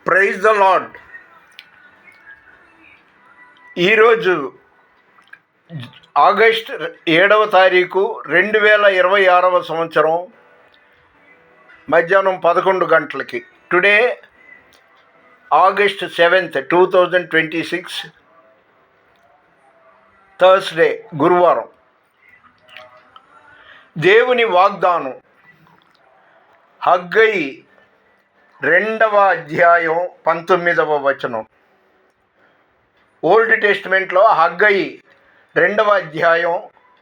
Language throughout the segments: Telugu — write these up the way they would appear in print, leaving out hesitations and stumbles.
Praise the Lord. ఈరోజు ఆగస్ట్ 7వ తారీఖు 2026వ సంవత్సరం మధ్యాహ్నం 11 గంటలకి. టుడే ఆగస్ట్ 7th 2026 థర్స్డే, గురువారం. దేవుని వాగ్దానం హగ్గై 2వ అధ్యాయం 19వ వచనం. ఓల్డ్ టెస్టిమెంట్లో హగ్గై 2వ అధ్యాయం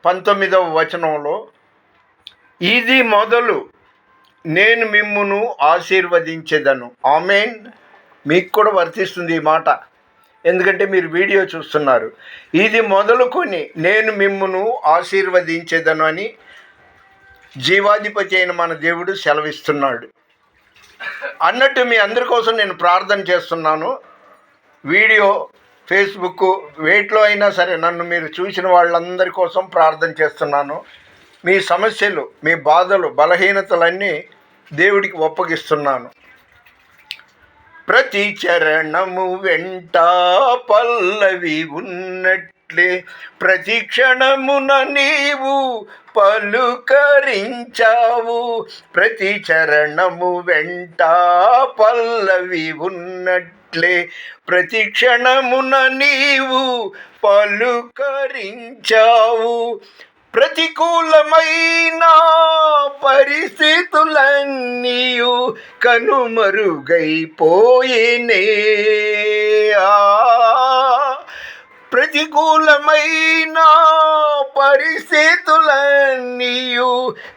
19వ వచనంలో, ఇది మొదలు నేను మిమ్మును ఆశీర్వదించెదను. ఆమేన్. మీకు కూడా వర్తిస్తుంది ఈ మాట, ఎందుకంటే మీరు వీడియో చూస్తున్నారు. ఇది మొదలుకొని నేను మిమ్మును ఆశీర్వదించెదను అని జీవాధిపతి అయిన మన దేవుడు సెలవిస్తున్నాడు. అన్నట్టు మీ అందరి కోసం నేను ప్రార్థన చేస్తున్నాను. వీడియో, ఫేస్బుక్ వేటిలో అయినా సరే నన్ను మీరు చూసిన వాళ్ళందరి కోసం ప్రార్థన చేస్తున్నాను. మీ సమస్యలు, మీ బాధలు, బలహీనతలన్నీ దేవుడికి ఒప్పగిస్తున్నాను. ప్రతి చరణము వెంట పల్లవి ఉన్నట్లే ప్రతి క్షణమున నీవు పలుకరించావు. ప్రతి చరణము వెంట పల్లవి ఉన్నట్లే ప్రతి క్షణమున నీవు పలుకరించావు. ప్రతికూలమైన పరిస్థితులన్నీయు కనుమరుగైపోయేనే. ప్రతికూలమైన పరిస్థితులన్నీయు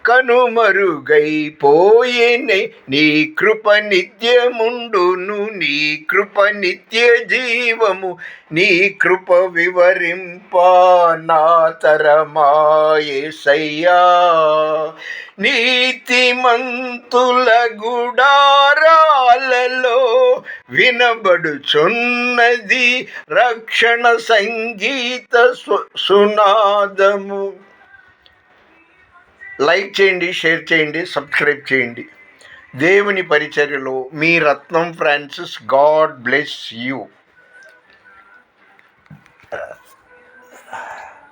కనుమరుగైపోయేనే. నీ కృప నిత్యముండును, నీ కృప నిత్య జీవము, నీ కృప వివరింప నా తరమా యేసయ్యా. నీతిమంతుల గుడారాలలో వినబడుచున్నది రక్షణ సంగీత సునాదము. లైక్ చేయండి, షేర్ చేయండి, సబ్స్క్రైబ్ చేయండి. దేవుని పరిచర్యలో మీ రత్నం ఫ్రాన్సిస్. God bless you.